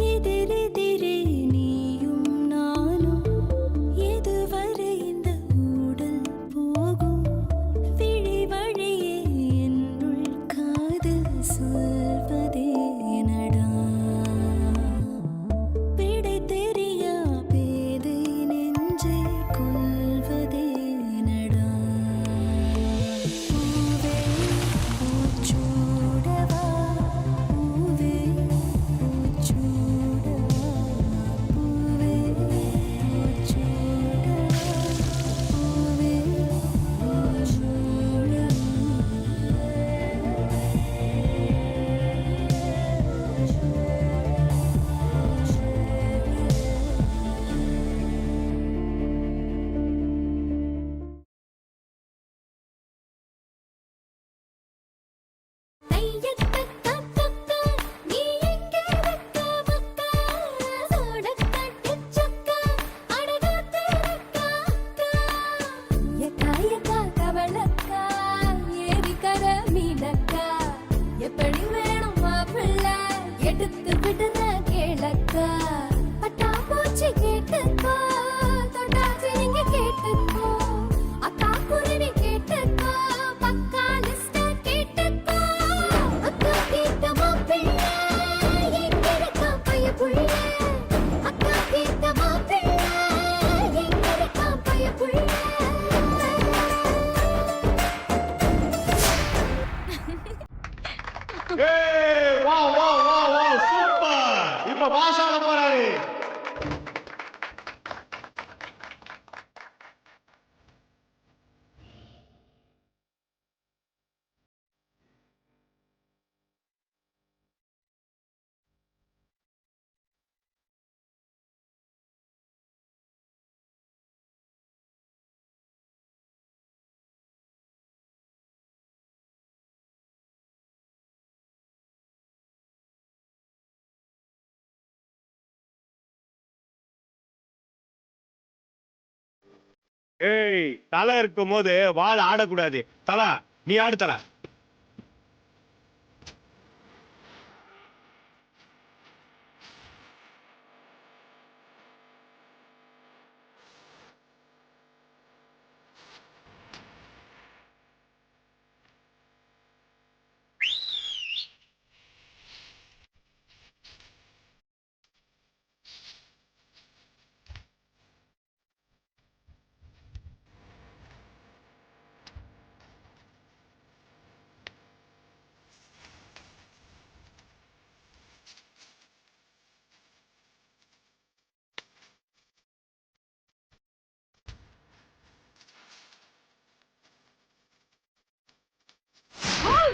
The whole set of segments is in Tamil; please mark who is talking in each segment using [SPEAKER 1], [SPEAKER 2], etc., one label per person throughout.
[SPEAKER 1] எதிரெதிரே நீயும் நானும் எதுவரை இந்த ஊடல் போகும் விழி வழியே என்னுள் காதல் சொல்வதே நடா விடை தெரியா பேதை நெஞ்சை கொள்வதே நடா பூவே பூச்சூடவா பூவே பூச்சூடவா பூவே பூச்சூடவா பூவே ஐயக்கக்கக்கக்கா நீ எங்கே ரக்கா மக்கா சோடக்கட்டிச்சக்கா அடகாத்தரக்கா அக்கா யக்கா யக்கா கவளக்கா ஏரிக்கர மீனக்கா எப்படி வேணும் மாப்பிள்ள எடுத்து விடுற கேளக்கா பட்டா பூச்சி கேட்டுக்கோ தொட்டா சிரிங்க கேட்டுக்கோ அக்கா குருவி கேட்டுக்கோ பக்கா லிஸ்ட கேட்டுக்கோ அக்கா கேட்ட மாப்பிள்ள எங்க இருக்கா பைய புள்ள அக்கா கேட்ட மாப்பிள்ள எங்க இருக்கா பைய புள்ள
[SPEAKER 2] ஏய் wow wow wow wow super இப்ப பாஸ் ஆக போறாரு ஏய் தலை இருக்கும் போது வாழ ஆடக்கூடாது தலா நீ ஆடு தல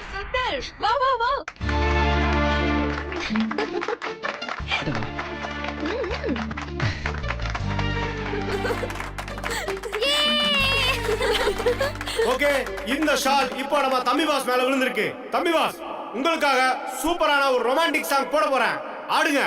[SPEAKER 3] सुंदर वाह वाह वाह
[SPEAKER 2] ஓகே இந்த ஷால் இப்போ நம்ம தம்பி பாஸ் மேல விழுந்திருக்கு தம்பி பாஸ் உங்களுக்காக சூப்பரான ஒரு ரொமான்டிக் சாங் போட போறேன் ஆடுங்க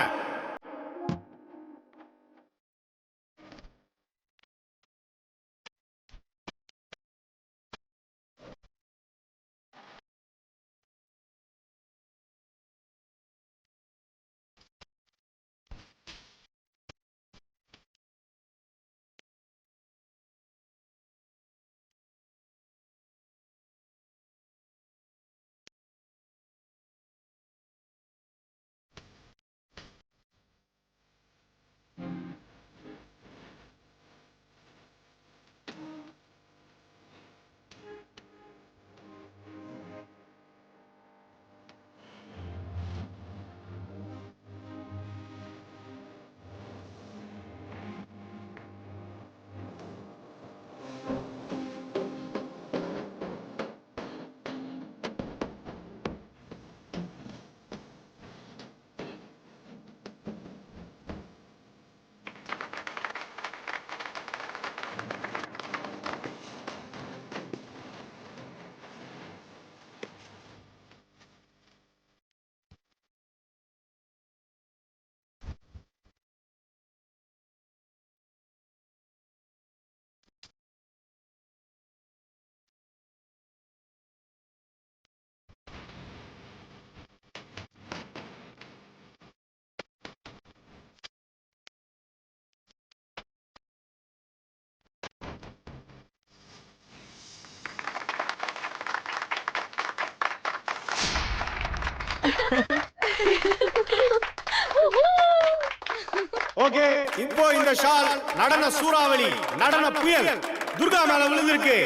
[SPEAKER 2] ஓகே, இப்போ இந்த ஷால் நடன சூறாவளி, நடன புயல் துர்கா மேல விழுந்திருக்கு.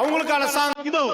[SPEAKER 2] அவங்களுக்கான சாங் இதோ.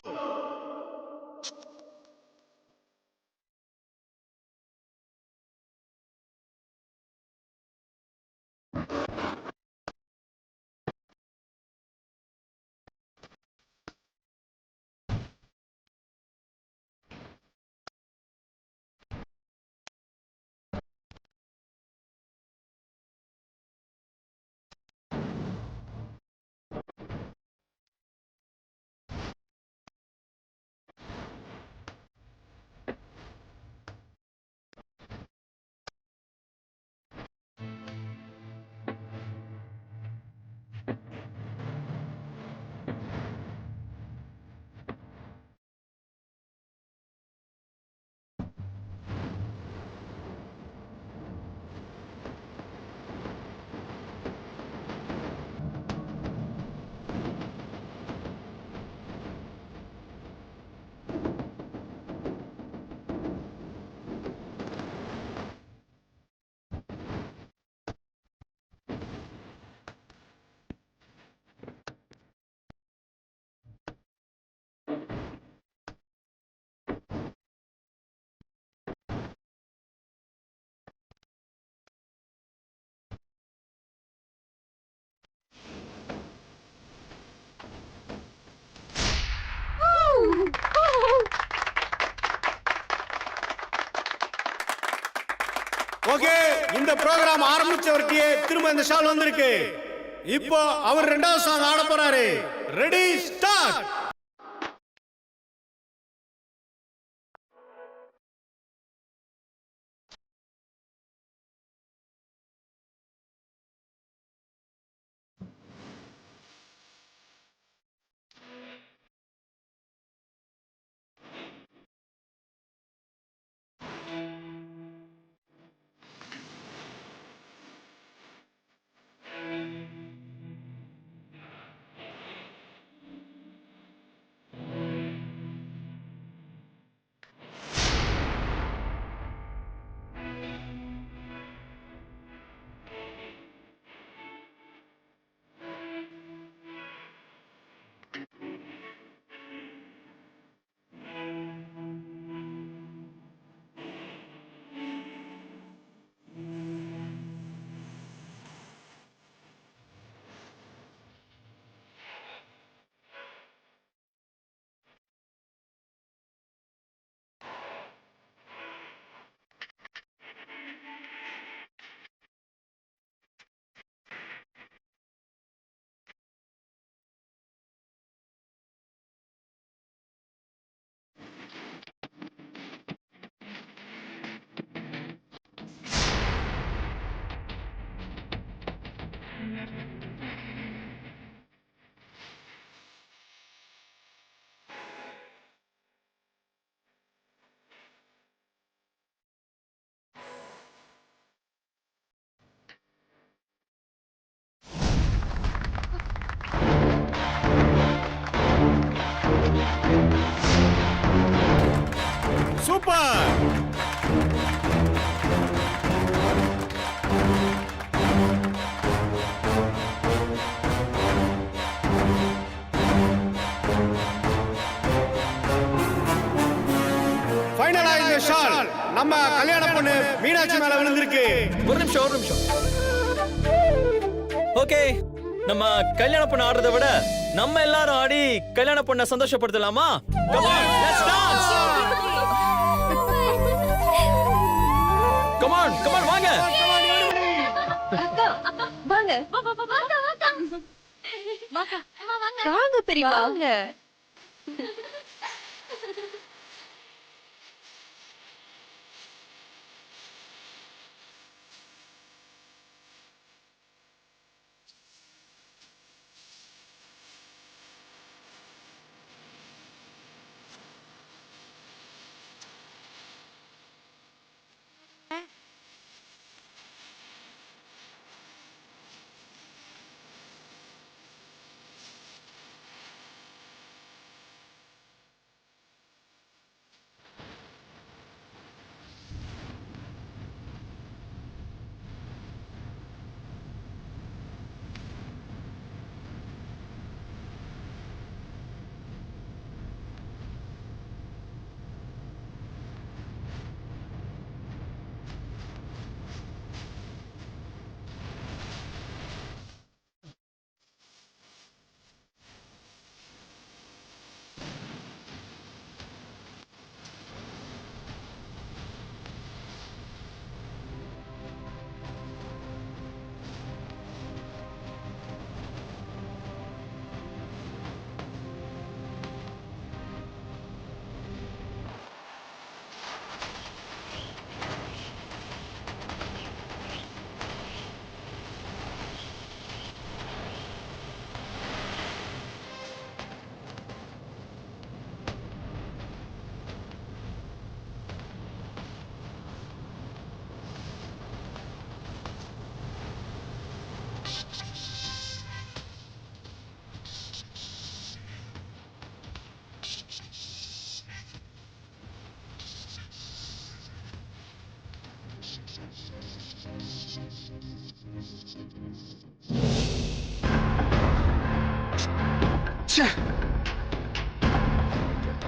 [SPEAKER 2] ஓகே, இந்த ப்ரோகிராம் ஆரம்பிச்சவர்கிட்டயே திரும்ப இந்த ஷால் வந்திருக்கு. இப்போ அவர் ரெண்டாவது சாங் ஆட போறாரு. Ready start. சூப்பர். ஃபைனலா இந்த ஷால் நம்ம கல்யாண பொண்ணு மீனாட்சி மேல விழுந்திருக்கு.
[SPEAKER 3] ஒரு நிமிஷம். ஓகே, நம்ம கல்யாண பொண்ணு ஆடுறதை விட நம்ம எல்லாரும் ஆடி கல்யாண பொண்ணை சந்தோஷப்படுத்தலாமா? Come on, let's dance. Come on, வாங்க.
[SPEAKER 4] வாங்க பெரியப்பா வாங்க.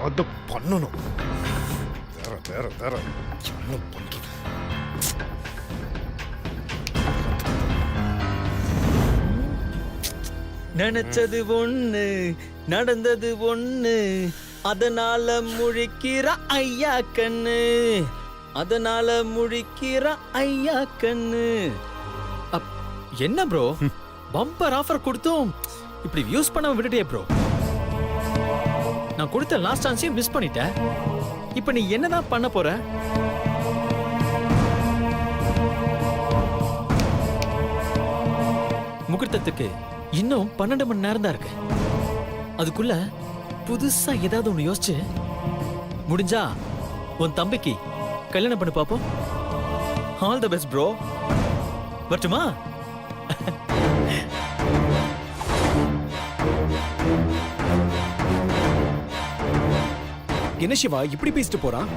[SPEAKER 2] அது பண்ணணும். வேற என்ன பண்றது?
[SPEAKER 3] நினைச்சது ஒண்ணு நடந்தது ஒண்ணு, அதனால முழிக்கிற ஐயா கண்ணு, அதனால முழிக்கிற ஐயா கண்ணு. என்ன ப்ரோ பம்பர் ஆஃபர் கொடுத்தும் இப்படி யூஸ் பண்ண விட்டுட்டே ப்ரோ. நான் கொடுத்த லாஸ்ட் சான்ஸையும் மிஸ் பண்ணிட்டேன். இப்ப நீ என்னதான் பண்ண போற? முகூர்த்தத்துக்கு இன்னும் 12 மணி நேரம் தான் இருக்கு. அதுக்குள்ள புதுசா ஏதாவது ஒண்ணு யோசிச்சு முடிஞ்சா உன் தம்பிக்கு கல்யாணம் பண்ணி பாப்போம். All the best bro. வரட்டுமா?
[SPEAKER 4] என்ன சிவா இப்படி பேசிட்டு போறான்?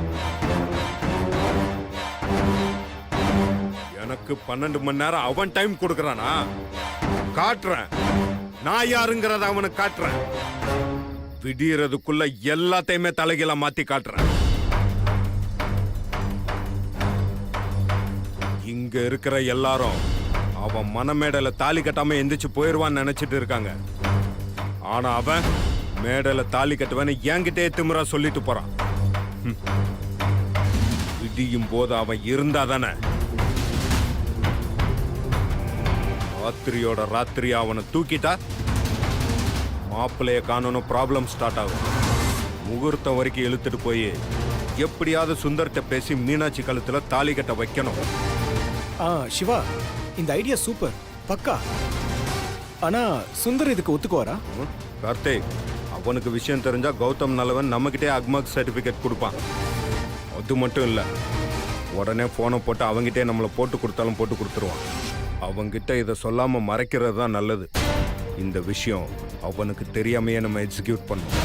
[SPEAKER 2] எனக்கு 12 மணி நேரம் அவன் டைம் கொடுக்கறானா? காட்டுறேன் நான் யாருங்கிறத அவனுக்கு காட்டுறேன். விடியறதுக்குள்ள எல்லாத்தையுமே தலைகீழ மாத்தி காட்டுறேன். இங்க இருக்கிற எல்லாரும் அவன் மனமேடல தாலி கட்டாம எந்திரிச்சு போயிருவான்னு நினைச்சிட்டு இருக்காங்க. ஆனா அவன் மேடல தாலி கட்டுவேன்னு என்கிட்டே திமிரா சொல்லிட்டு போறான். விடியும் போது அவன் இருந்தா தானே ராத்திரியோட ராத்திரியா அவனை தூக்கிட்டா மாப்பிள்ளைய காணணும் ப்ராப்ளம் ஸ்டார்ட் ஆகும். முகூர்த்தம் வரைக்கும் இழுத்துட்டு போய் எப்படியாவது சுந்தர்கிட்ட பேசி மீனாட்சி கழுத்துல தாலி கட்ட வைக்கணும்.
[SPEAKER 4] சிவா இந்த ஐடியா சூப்பர், பக்கா. ஆனா சுந்தர் இதுக்கு ஒத்துக்குவாரா?
[SPEAKER 2] கார்த்திக், அவனுக்கு விஷயம் தெரிஞ்சா கௌதம் நல்லவன் நம்மகிட்டே அக்மார்க் சர்டிபிகேட் கொடுப்பான். அது மட்டும் இல்ல, உடனே போனை போட்டு அவங்கிட்டே நம்மளை போட்டு கொடுத்தாலும் போட்டு கொடுத்துருவான். அவங்கிட்ட இதை சொல்லாம மறைக்கிறது தான் நல்லது. இந்த விஷயம் அவனுக்கு தெரியாமையே நம்ம எக்ஸிக்யூட் பண்ணணும்.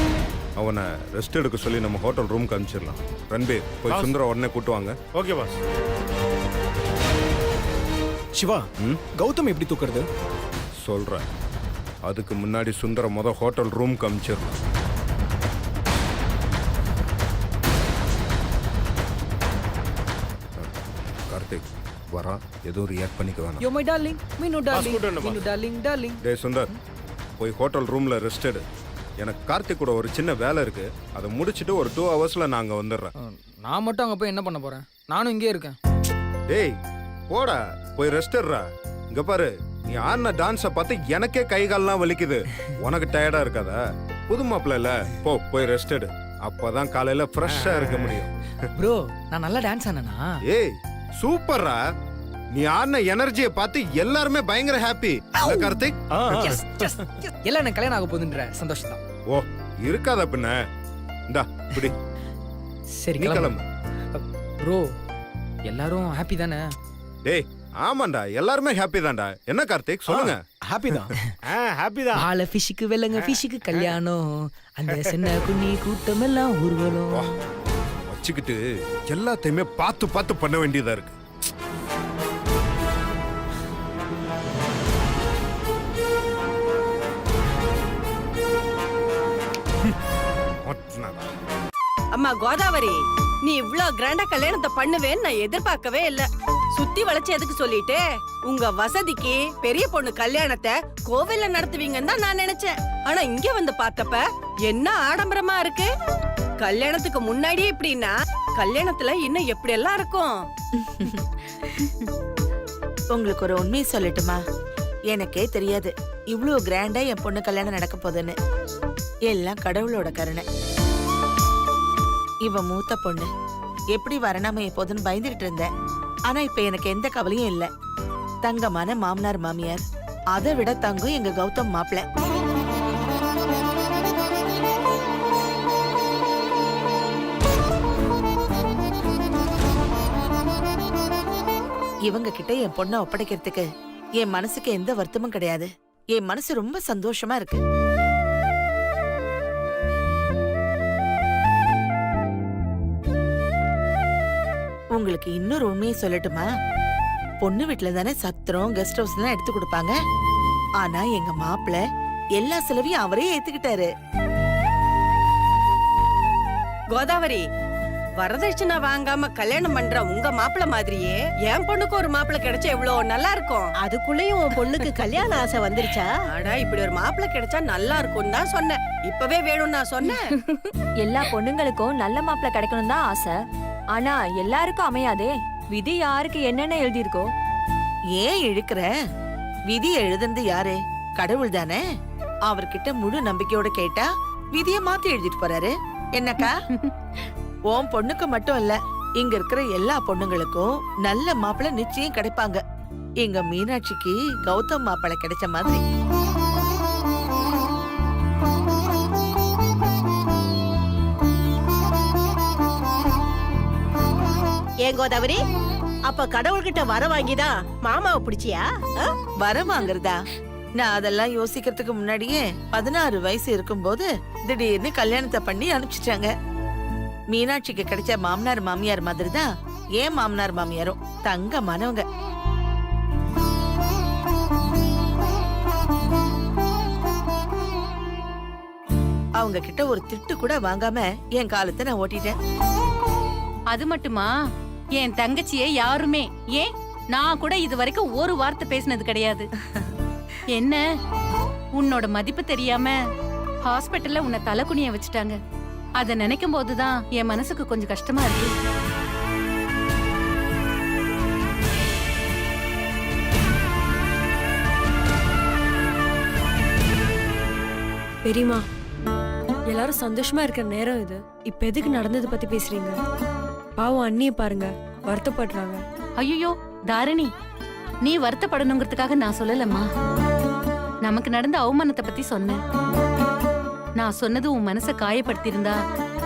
[SPEAKER 2] அவனை ரெஸ்ட் எடுக்க சொல்லி நம்ம ஹோட்டல் ரூம்க்கு அனுப்பிச்சிடலாம். ரன்பீர் போய் சுந்தர உடனே கூட்டுவாங்க. Okay boss.
[SPEAKER 4] சிவா, கௌதம் எப்படி தூக்குறது?
[SPEAKER 2] சொல்றேன். அதுக்கு முன்னாடி சுந்தர ஹோட்டல் ரூம்க்கு அனுப்பிச்சிடலாம். கார்த்திக் வரா, எதுவும் ரியாக்ட் பண்ணிக்க வேணாம்.
[SPEAKER 5] You're my darling, me no darling, me no darling, darling.
[SPEAKER 2] டேய் சுந்தர், போய் ஹோட்டல் ரூம்ல ரெஸ்ட் எடு. எனக்கு கார்த்திக் கூட ஒரு சின்ன வேலை இருக்கு, அதை முடிச்சிட்டு ஒரு 2 ஹவர்ஸ்ல நாங்க வந்துடுறேன்.
[SPEAKER 5] நான் மட்டும் அங்க போய் என்ன பண்ண போறேன்? நானும் இங்கே இருக்கேன்.
[SPEAKER 2] டேய் போடா, போய் ரெஸ்ட் எடுறா. இங்க பாரு, நீ ஆடின டான்ஸை பார்த்து எனக்கே கை கால்லாம் வலிக்குது. உனக்கு டயர்டா இருக்காதா? புது மாப்பிள்ள இல்ல, போய் ரெஸ்ட் எடு. அப்பதான் காலையில ஃப்ரெஷ்ஷா இருக்க முடியும்.
[SPEAKER 5] ப்ரோ, நான் நல்லா டான்ஸ் ஆனேனா?
[SPEAKER 2] ஏய் சூப்பர்ரா, நீ ஆடின எனர்ஜியை பார்த்து எல்லாருமே பயங்கர ஹாப்பி. இல்ல கார்த்திக்?
[SPEAKER 5] எல்லாம் எனக்கு கல்யாணம் ஆக போகுதுன்ற சந்தோஷம் தான்.
[SPEAKER 2] ஓ இருக்காத பின்ன. இந்தா இப்படி
[SPEAKER 5] சரி
[SPEAKER 2] நீ
[SPEAKER 5] கிளம்பு.
[SPEAKER 2] கிளம்பு.
[SPEAKER 5] ப்ரோ, எல்லாரும் ஹாப்பி தானே?
[SPEAKER 2] டேய் ஆமாண்டா, எல்லாருமே ஹாப்பி தான்டா. என்ன கார்த்திக் சொல்லுங்க?
[SPEAKER 4] ஹாப்பி தான். ஹாப்பி தான்.
[SPEAKER 5] ஆள ஃபிஷ்க்கு வெள்ளங்க ஃபிஷ்க்கு கல்யாணம், அந்த சின்ன குண்ணி கூட்டம் எல்லாம் ஊர்வலம்.
[SPEAKER 2] வச்சுக்கிட்டு எல்லாத்தையுமே பார்த்து பார்த்து பண்ண வேண்டியதா இருக்கு.
[SPEAKER 6] அம்மா கோதாவரி, நீ இவ்ளோ கிராண்டா கல்யாணத்தை பண்ணுவேன்னு நான் எதிர்பார்க்கவே இல்ல. சுத்தி வளைச்சு எதுக்கு சொல்லிட்டு உங்க வசதிக்கு பெரிய பொண்ணு கல்யாணத்தை கோவில்ல நடத்துவீங்கன்னு தான் நான் நினைச்சேன். ஆனா இங்க வந்து பார்த்தப்ப என்ன ஆடம்பரமா இருக்கு. கல்யாணத்துக்கு முன்னாடியே இப்படின்னா கல்யாணத்துல இன்னும் எப்படி எல்லாம் இருக்கும்.
[SPEAKER 7] உங்களுக்கு ஒரு உண்மையை சொல்லட்டுமா? எனக்கே தெரியாது இவ்வளவு கிராண்டா என் பொண்ணு கல்யாணம் நடக்க போகுதுன்னு. எல்லாம் கடவுளோட கருணை. இவ மூத்த பொண்ணு, எப்படி வரணாம எப்போதுன்னு பயந்துகிட்டு இருந்தேன். ஆனா இப்ப எனக்கு எந்த கவலையும் இல்ல. தங்கமான மாமனார் மாமியார், அதை விட தங்கம் எங்க கௌதம் மாப்பிள்ள. இவங்க கிட்ட என் பொண்ணை ஒப்படைக்கிறதுக்கு என் மனசுக்கு எந்த வருத்தமும் கிடையாது. என் மனசு ரொம்ப சந்தோஷமா இருக்கு. உங்களுக்கு இன்னொரு உண்மையை சொல்லட்டுமா? பொண்ணு வீட்டுல தானே சத்திரம் கெஸ்ட் ஹவுஸ் எல்லாம் எடுத்து கொடுப்பாங்க. ஆனா எங்க மாப்பிள்ள எல்லா செலவையும் அவரே ஏத்துக்கிட்டாரு.
[SPEAKER 6] கோதாவரி, வரதட்சணை வாங்காம கல்யாணம் பண்ற உங்க மாப்பிள்ள மாதிரியே என் பொண்ணுக்கு ஒரு மாப்பிள்ள கிடைச்சா எவ்வளவு நல்லா இருக்கும்.
[SPEAKER 8] அதுக்குள்ளயும் உன் பொண்ணுக்கு கல்யாண ஆசை வந்துருச்சா?
[SPEAKER 6] அடா, இப்படி ஒரு மாப்பிள்ள கிடைச்சா நல்லா இருக்கும்னு தான் சொன்னேன். இப்பவே வேணும்னு நான் சொன்னேன்.
[SPEAKER 1] எல்லா பொண்ணுங்களுக்கும் நல்ல மாப்பிள்ளை கிடைக்கணும் தான் ஆசை. ஆனா எல்லாருக்கும் அமையாதே. விதி யாருக்கு என்னென்ன எழுதியிருக்கோ.
[SPEAKER 7] ஏன் இழுக்கிற? விதி எழுதுனது யாரு? கடவுள் தானே. அவர்கிட்ட முழு நம்பிக்கையோட கேட்டா விதிய மாத்தி எழுதிட்டு போறாரு. என்னக்கா? உன் பொண்ணுக்கு மட்டும் இல்ல, இங்க இருக்கிற எல்லா பொண்ணுங்களுக்கும் நல்ல மாப்பிள்ளை நிச்சயம் கிடைப்பாங்க. எங்க மீனாட்சிக்கு கௌதம் மாப்பிள்ளை கிடைச்ச மாதிரி.
[SPEAKER 8] ஏன் கோதாவரி, அப்ப கடவுள்கிட்ட வர வாங்கிதான் மாமாவை பிடிச்சியா?
[SPEAKER 7] வர வாங்குறதா? நான் அதெல்லாம் யோசிக்கிறதுக்கு முன்னாடியே 16 வயசு இருக்கும்போது திடீர்னு கல்யாணத்தை பண்ணி அனுப்பிச்சிட்டாங்க. மீனாட்சிக்கு கிடைச்ச மாமனார் மாமியார் மாதிரி தான் ஏன் மாமனார் மாமியாரும் தங்கமானவங்க. அவங்க கிட்ட ஒரு திட்டு கூட வாங்காம என் காலத்தை நான் ஓட்டிட்டேன்.
[SPEAKER 9] அது மட்டுமா, என் தங்கச்சியை யாருமே, ஏன் நான் கூட இது வரைக்கும் ஒரு வார்த்தை பேசினது கிடையாது. என்ன, உன்னோட மதிப்பு தெரியாம ஹாஸ்பிட்டல்ல உன்னை தலைகுனிய வச்சுட்டாங்க. அத நினைக்கும் போதுதான் என் மனசுக்கு கொஞ்சம் கஷ்டமா இருக்கு.
[SPEAKER 1] பெரியமா, எல்லாரும் சந்தோஷமா இருக்கிற நேரம் இது. இப்ப எதுக்கு நடந்தது பத்தி பேசுறீங்க? பாவம் அண்ணிய பாருங்க, வருத்தப்படுறாங்க.
[SPEAKER 9] ஐயோ தாரணி, நீ வருத்தப்படணுங்கிறதுக்காக நான் சொல்லலம்மா. நமக்கு நடந்த அவமானத்தை பத்தி சொன்னேன். நான் சொன்னது உன் மனசை காயப்படுத்தியிருந்தா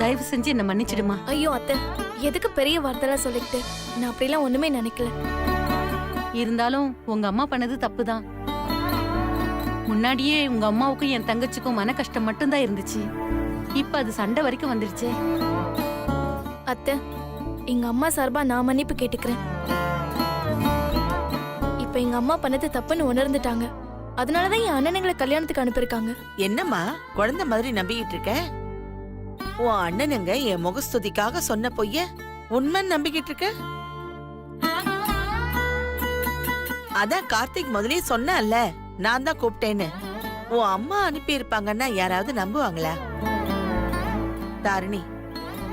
[SPEAKER 9] தயவு செஞ்சு என்ன மன்னிச்சிடுமா.
[SPEAKER 1] ஐயோ அத்தை, எதுக்கு பெரிய வார்த்தைலாம் சொல்லிக்கிட்டு? நான் அப்படிலாம் ஒண்ணுமே நினைக்கல.
[SPEAKER 9] இருந்தாலும் உங்க அம்மா பண்ணது தப்புதான். முன்னாடியே உங்க அம்மாவுக்கும் என் தங்கச்சிக்கும் மன கஷ்டம் மட்டும்தான் இருந்துச்சு. இப்ப அது சண்டை வரைக்கும் வந்துருச்சே.
[SPEAKER 1] அத்தை, எங்க அம்மா சார்பா நான் மன்னிப்பு கேட்டுக்கிறேன். இப்ப எங்க அம்மா பண்ணது தப்புன்னு உணர்ந்துட்டாங்க. அதனாலதான் என் அண்ணனுங்களை கல்யாணத்துக்கு அனுப்பியிருக்காங்க.
[SPEAKER 7] என்னம்மா குழந்தை மாதிரி நம்பிக்கிட்டு இருக்க? உன் அண்ணனுங்க என் முகஸ்துதிக்காக சொன்ன பொய்ய உண்மைன்னு நம்பிக்கிட்டு இருக்க? அதான் கார்த்திக் முதலே சொன்னல, நான் தான் கூப்பிட்டேன்னு. உன் அம்மா அனுப்பி இருப்பாங்கன்னா யாராவது நம்புவாங்களா? தாரிணி,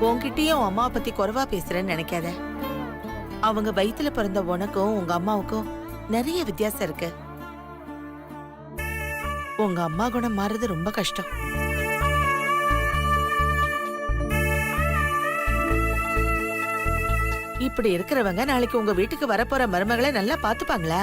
[SPEAKER 7] உன்கிட்டயும் உன் அம்மாவை பத்தி குறைவா பேசுறேன்னு நினைக்காத. அவங்க வயித்துல பிறந்த உனக்கும் உங்க அம்மாவுக்கும் நிறைய வித்தியாசம் இருக்கு. உங்க அம்மா குணம் மாறுறது ரொம்ப கஷ்டம். இப்படி இருக்கிறவங்க நாளைக்கு உங்க வீட்டுக்கு வரப்போற மருமகளை நல்லா பாத்துப்பாங்களா?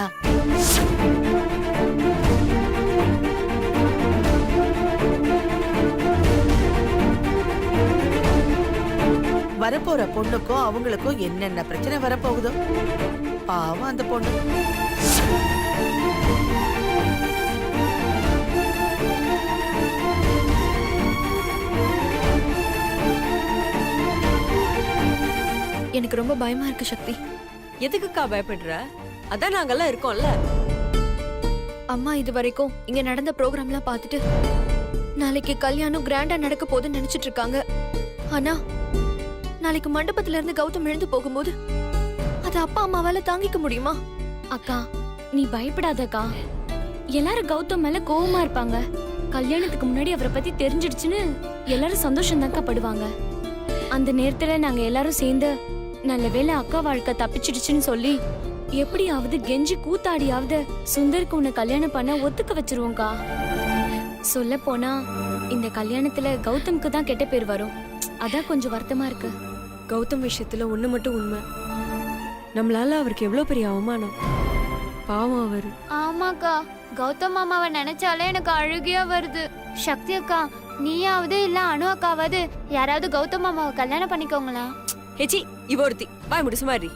[SPEAKER 7] வரப்போற பொண்ணுக்கும் அவங்களுக்கும் என்னென்ன பிரச்சனை வரப்போகுதோ. பாவம் அந்த பொண்ணு.
[SPEAKER 1] எனக்கு ரொம்ப பயமா இருக்கு சக்தி.
[SPEAKER 10] எதுக்குக்கா பயப்படுற? அதான் நாங்கெல்லாம் இருக்கோம்ல.
[SPEAKER 1] அம்மா இது வரைக்கும் இங்க நடந்த ப்ரோக்ராம்லாம் பார்த்துட்டு நாளைக்கு கல்யாணம் கிராண்டா நடக்க போகுதுன்னு நினைச்சிட்டு இருக்காங்க. ஆனா நாளைக்கு மண்டபத்துல இருந்து கௌதம் எழுந்து போகும்போது அது அப்பா அம்மாவால தாங்கிக்க முடியுமா?
[SPEAKER 11] அக்கா, நீ பயப்படாதக்கா. எல்லாரும் கௌதம் மேல கோவமா இருப்பாங்க. கல்யாணத்துக்கு முன்னாடி அவரை பத்தி தெரிஞ்சிடுச்சுன்னு எல்லாரும் சந்தோஷம் தான்க்கா படுவாங்க. அந்த நேரத்துல நாங்க எல்லாரும் சேர்ந்து நல்ல வேளை அக்கா வாழ்க்கை தப்பிச்சிடுச்சுன்னு சொல்லி எப்படியாவது கெஞ்சி கூத்தாடியாவது சுந்தருக்கு உன்னை கல்யாணம் பண்ண ஒத்துக்க வச்சிருவோம்க்கா. சொல்ல போனா இந்த கல்யாணத்துல கௌதம்க்கு தான் கெட்ட பேர் வரும். அதான் கொஞ்சம் வருத்தமா இருக்கு.
[SPEAKER 10] கௌதம் விஷயத்துல ஒண்ணு மட்டும் உண்மை, நம்மளால அவருக்கு எவ்வளவு பெரிய அவமானம். பாவம் அவரு.
[SPEAKER 11] ஆமாக்கா, கௌதம் மாமாவை நினைச்சாலே எனக்கு அழுகையா வருது. சக்தி அக்கா, நீயாவது இல்ல அனு அக்காவது யாராவது கௌதம் மாமாவை கல்யாணம் பண்ணிக்கோங்களா?
[SPEAKER 10] ஹெச்சி, இவ ஒருத்தி பாய் முடி சுமாரி.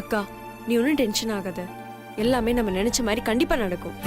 [SPEAKER 10] அக்கா, நீ ஒன்னும் டென்ஷன் ஆகாத. எல்லாமே நம்ம நினைச்ச மாதிரி கண்டிப்பா நடக்கும்.